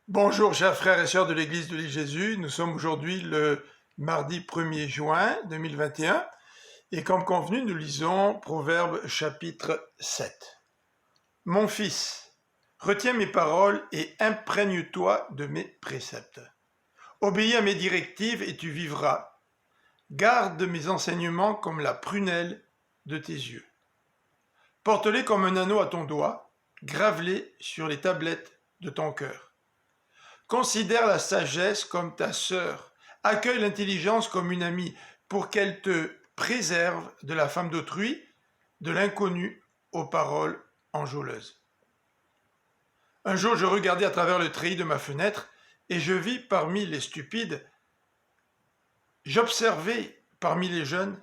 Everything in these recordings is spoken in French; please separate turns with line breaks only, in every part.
Bonjour chers frères et sœurs de l'Église de Jésus, nous sommes aujourd'hui le mardi 1er juin 2021 et comme convenu nous lisons Proverbes chapitre 7. Mon fils, retiens mes paroles et imprègne-toi de mes préceptes. Obéis à mes directives et tu vivras. Garde mes enseignements comme la prunelle de tes yeux. Porte-les comme un anneau à ton doigt, grave-les sur les tablettes de ton cœur. Considère la sagesse comme ta sœur, accueille l'intelligence comme une amie, pour qu'elle te préserve de la femme d'autrui, de l'inconnu aux paroles enjôleuses. Un jour, je regardais à travers le treillis de ma fenêtre, et je vis parmi les stupides, j'observais parmi les jeunes,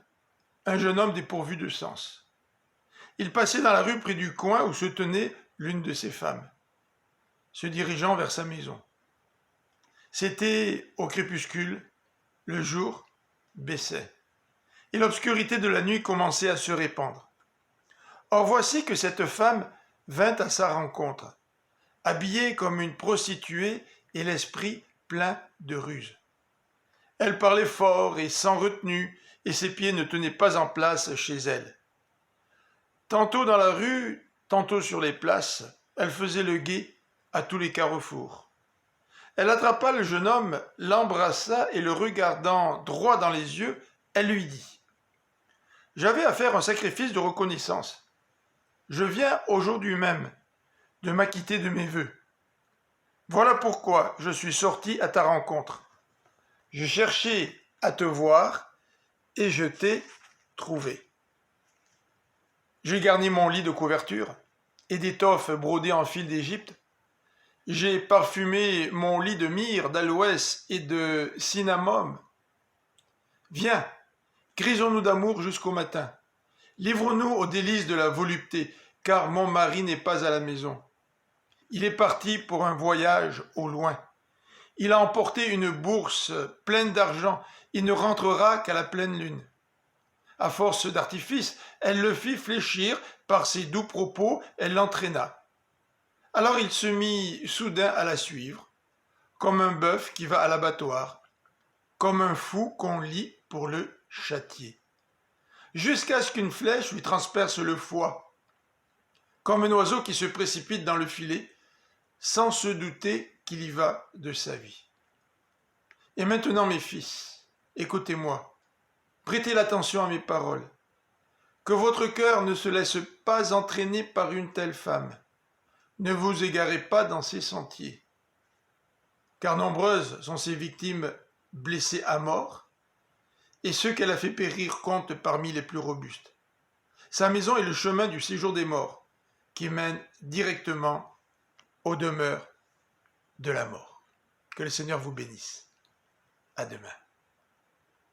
un jeune homme dépourvu de sens. Il passait dans la rue près du coin où se tenait l'une de ses femmes, se dirigeant vers sa maison. C'était au crépuscule, le jour baissait, et l'obscurité de la nuit commençait à se répandre. Or voici que cette femme vint à sa rencontre, habillée comme une prostituée et l'esprit plein de ruse. Elle parlait fort et sans retenue, et ses pieds ne tenaient pas en place chez elle. Tantôt dans la rue, tantôt sur les places, elle faisait le guet à tous les carrefours. Elle attrapa le jeune homme, l'embrassa et le regardant droit dans les yeux, elle lui dit « J'avais à faire un sacrifice de reconnaissance. Je viens aujourd'hui même de m'acquitter de mes vœux. Voilà pourquoi je suis sorti à ta rencontre. Je cherchais à te voir et je t'ai trouvé. J'ai garni mon lit de couverture et d'étoffes brodées en fil d'Égypte. J'ai parfumé mon lit de myrrhe, d'aloès et de cinnamome. Viens, grisons-nous d'amour jusqu'au matin. Livrons-nous aux délices de la volupté, car mon mari n'est pas à la maison. Il est parti pour un voyage au loin. Il a emporté une bourse pleine d'argent. Il ne rentrera qu'à la pleine lune. À force d'artifice, elle le fit fléchir par ses doux propos, elle l'entraîna. Alors il se mit soudain à la suivre, comme un bœuf qui va à l'abattoir, comme un fou qu'on lie pour le châtier, jusqu'à ce qu'une flèche lui transperce le foie, comme un oiseau qui se précipite dans le filet, sans se douter qu'il y va de sa vie. Et maintenant, mes fils, écoutez-moi, prêtez l'attention à mes paroles, que votre cœur ne se laisse pas entraîner par une telle femme. Ne vous égarez pas dans ses sentiers, car nombreuses sont ses victimes blessées à mort, et ceux qu'elle a fait périr comptent parmi les plus robustes. Sa maison est le chemin du séjour des morts, qui mène directement aux demeures de la mort. Que le Seigneur vous bénisse. À demain.